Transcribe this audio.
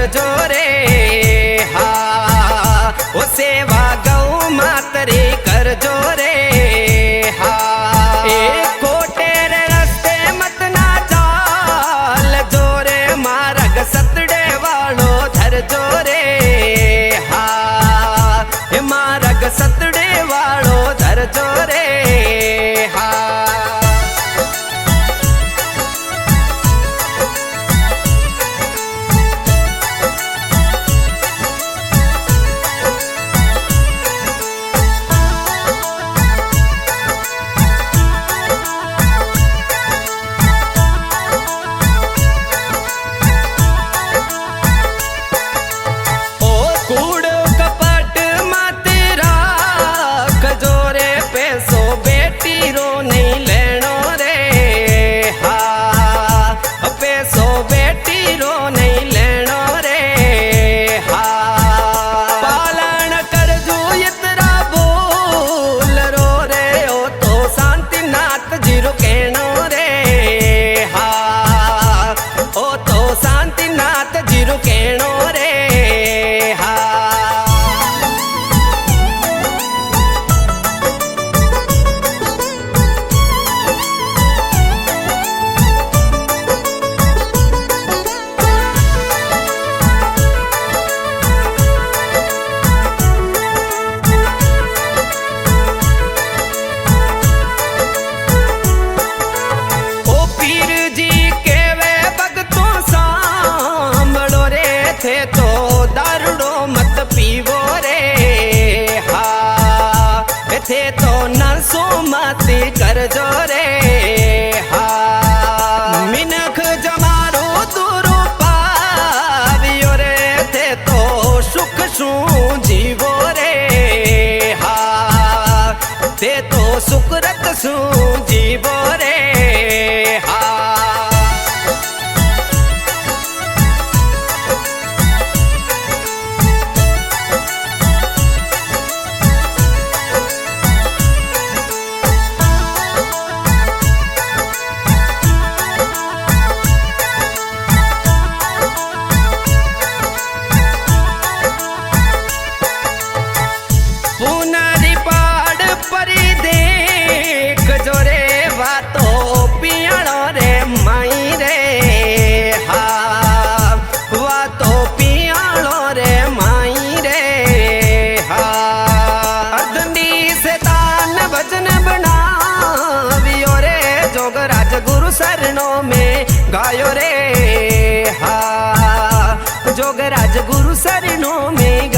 करजो रे। हाँ वो सेवा गौ मातरी करजो रे। हाँ एक कोटे रे रस्ते मत ना चाल जोरे मार्ग सतड़े वालो धरजो रे। हाँ ये मार्ग सतड़े वालो धरजो रे। हाँ थे तो दारूडो मत पीवो रे। हाँ थे तो नशो मत करजो रे। हाँ मिनख जमारो दूरो पावियो रे। थे तो सुख सू जीवो रे। हाँ थे तो सुखरत सू जीवो रे। हाँ शरणों में गायो रे। हाँ जोगराज गुरु शरणों में